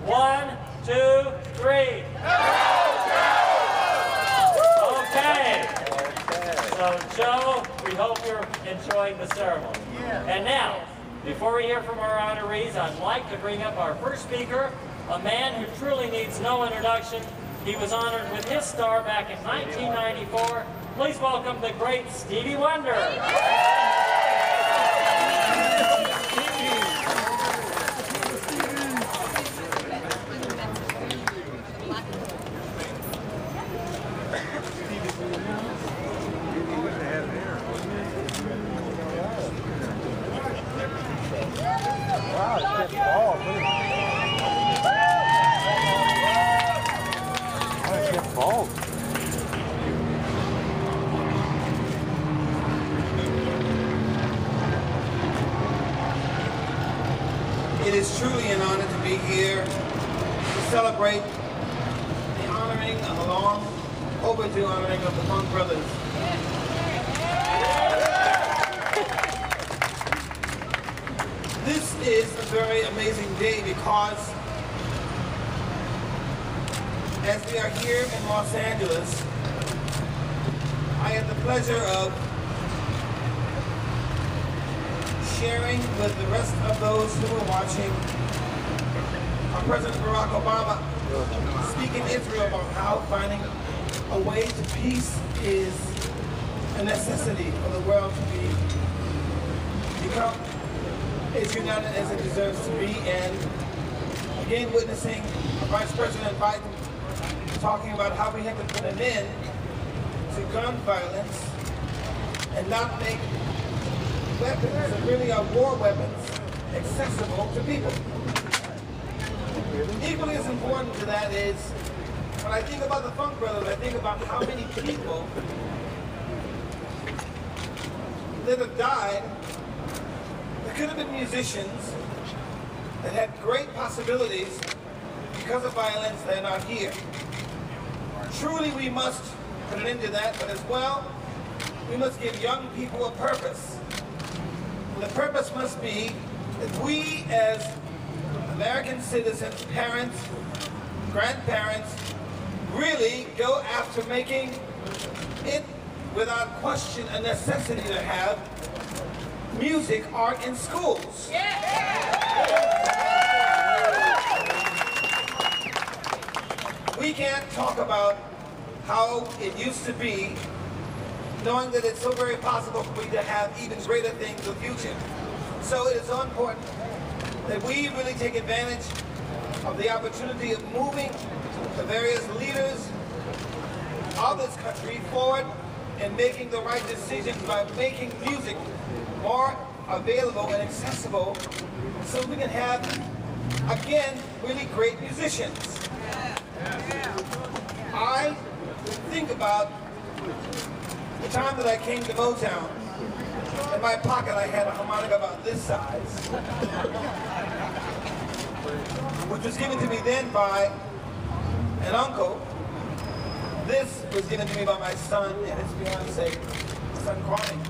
1, 2, 3. Okay. So, Joe, we hope you're enjoying the ceremony. And now, before we hear from our honorees, I'd like to bring up our first speaker, a man who truly needs no introduction. He was honored with his star back in 1994. Please welcome the great Stevie Wonder. Wow, it's just bald. Oh, it's just bald. It is truly an honor to be here to celebrate the honoring of a long overdue honoring of the Funk Brothers. This is a very amazing day because as we are here in Los Angeles, I had the pleasure of sharing with the rest of those who were watching our President Barack Obama speak in Israel about how finding a way to peace is a necessity for the world to become as united as it deserves to be, and again witnessing Vice President Biden talking about how we have to put an end to gun violence and not make weapons that really are war weapons accessible to people. Equally as important to that is, when I think about the Funk Brothers, I think about how many people that have died that could have been musicians that had great possibilities because of violence. They're not here. Truly we must put an end to that, but as well, we must give young people a purpose. The purpose must be that we as American citizens, parents, grandparents, really go after making it without question a necessity to have music, art in schools. We can't talk about how it used to be, knowing that it's so very possible for me to have even greater things in the future. So it is so important that we really take advantage of the opportunity of moving the various leaders of this country forward and making the right decisions by making music more available and accessible so we can have, again, really great musicians. I think about the time that I came to Motown. In my pocket I had a harmonica about this size, which was given to me then by an uncle. This was given to me by my son and his fiancée, son crying.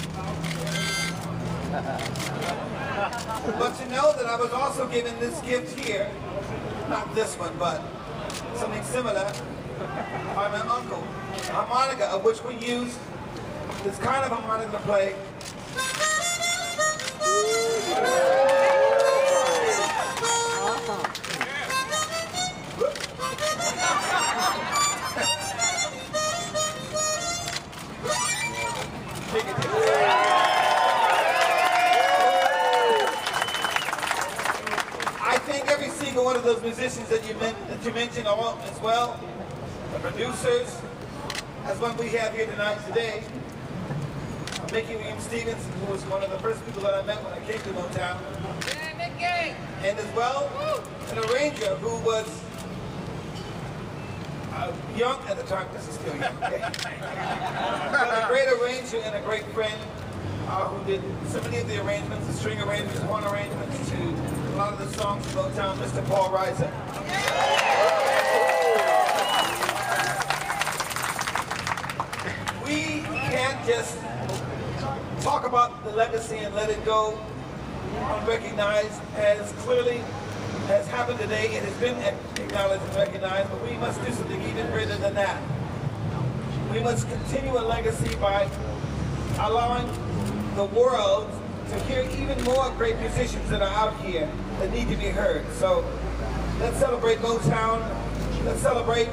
But to know that I was also given this gift here, not this one, but something similar, by my uncle, a harmonica of which we use this kind of harmonica to play. I thank every single one of those musicians that you mentioned as well, the producers, as one we have here today. Mickey Williams-Stevens, who was one of the first people that I met when I came to Motown. Yeah, Mickey! And as well, an arranger who was young at the time. This is still young, okay? But a great arranger and a great friend who did so many of the arrangements, the string arrangements, horn arrangements to a lot of the songs of Motown, Mr. Paul Reiser. We can't just talk about the legacy and let it go unrecognized, as clearly has happened today. It has been acknowledged and recognized, but we must do something even greater than that. We must continue a legacy by allowing the world to hear even more great musicians that are out here that need to be heard. So let's celebrate Motown. Let's celebrate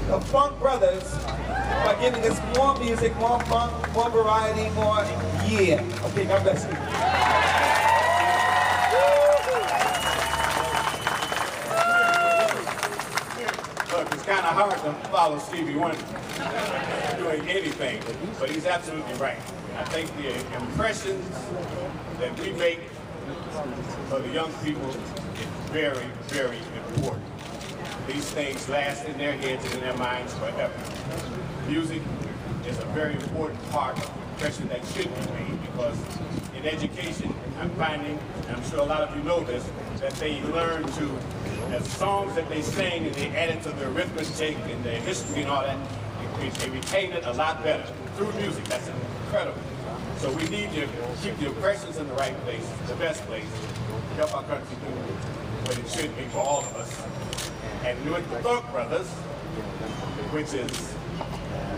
the Funk Brothers by giving us more music, more funk, more variety, more yeah. Okay, God bless you. Look, it's kind of hard to follow Stevie Wonder doing anything, but he's absolutely right. I think the impressions that we make for the young people is very, very important. These things last in their heads and in their minds forever. Music is a very important part of the impression that should be made, because in education, I'm finding, and I'm sure a lot of you know this, that they learn to, as songs that they sing and they add it to their arithmetic and their history and all that, they retain it a lot better through music. That's incredible. So we need to keep the impressions in the right place, the best place, to help our country do what it should be for all of us. And with the Funk Brothers, which is,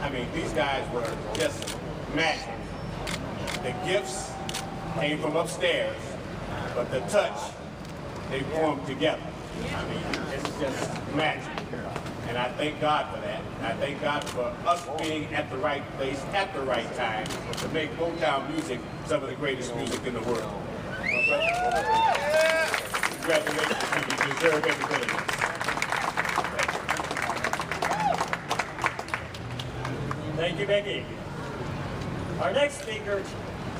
I mean, these guys were just magic. The gifts came from upstairs, but the touch, they formed together. I mean, it's just magic. And I thank God for that. And I thank God for us being at the right place at the right time to make Motown music some of the greatest music in the world. Congratulations, you deserve every bit of it. Thank you, Becky. Our next speaker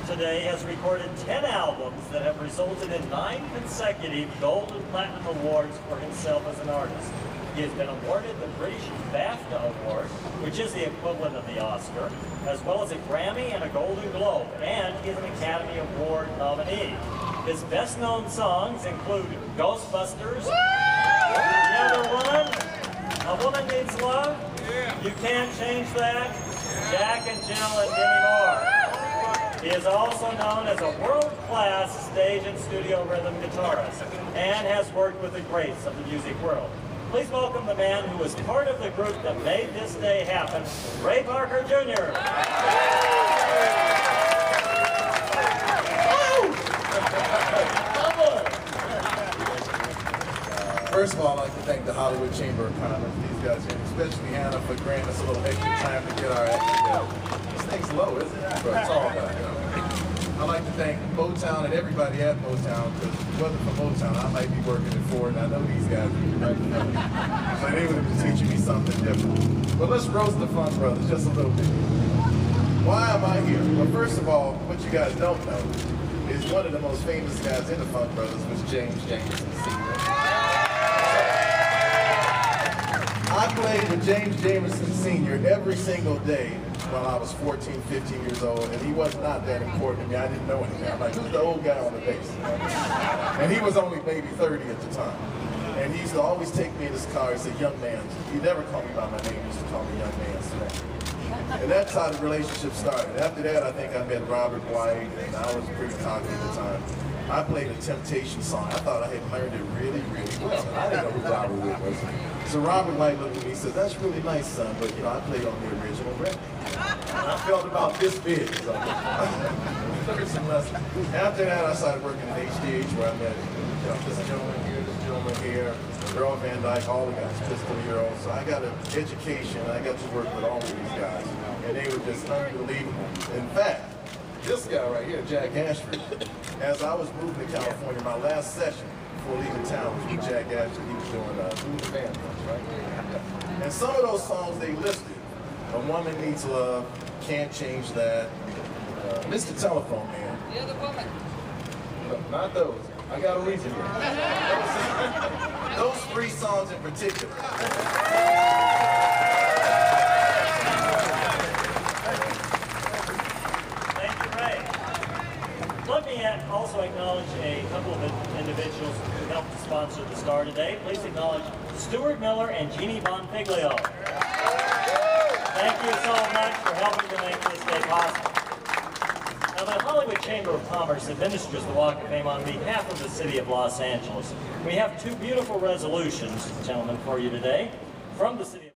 today has recorded 10 albums that have resulted in 9 consecutive gold and platinum awards for himself as an artist. He has been awarded the British BAFTA Award, which is the equivalent of the Oscar, as well as a Grammy and a Golden Globe, and he is an Academy Award nominee. His best-known songs include Ghostbusters, The Other Woman, A Woman Needs Love, You Can't Change That, Jack and Jill, and many more. He is also known as a world-class stage and studio rhythm guitarist and has worked with the greats of the music world. Please welcome the man who was part of the group that made this day happen, Ray Parker Jr. First of all, I'd like to thank the Hollywood Chamber of Commerce, these guys here, especially Hannah for granting us a little extra time to get our act together. This thing's low, isn't it? But it's all about it. I'd like to thank Motown and everybody at Motown, because if it wasn't for Motown, I might be working at Ford, and I know these guys would be right there. So they would have been teaching me something different. But let's roast the Funk Brothers just a little bit. Why am I here? Well, first of all, what you guys don't know is one of the most famous guys in the Funk Brothers was James Jamerson Sr. I played with James Jamerson Sr. every single day when I was 14, 15 years old, and he was not that important to me. I didn't know anything. I'm like, who's the old guy on the bass? And he was only maybe 30 at the time. And he used to always take me in his car and say, young man. He never called me by my name. He used to call me young man. And that's how the relationship started. After that, I think I met Robert White, and I was pretty cocky at the time. I played a Temptation song. I thought I had learned it really, really well. I didn't know who Robert White was. So Robert White looked at me and said, that's really nice, son, but I played on the original record. And I felt about this big. So learned some lessons. After that, I started working at HDH, where I met this gentleman here, Earl Van Dyke, all the guys, Pistol Hero. So I got an education, and I got to work with all of these guys. And they were just unbelievable. In fact, this guy right here, Jack Ashford, as I was moving to California, my last session before leaving town was with Jack Ashford. He was doing the band, right? And some of those songs they listed, A Woman Needs Love, Can't Change That, Mr. Telephone Man. The Other Woman. No, not those. I got a reason here. Those 3 songs in particular. Let me also acknowledge a couple of individuals who helped to sponsor the star today. Please acknowledge Stuart Miller and Jeannie Bonfiglio. Thank you so much for helping to make this day possible. Now, the Hollywood Chamber of Commerce administers the Walk of Fame on behalf of the city of Los Angeles. We have two beautiful resolutions, gentlemen, for you today from the city of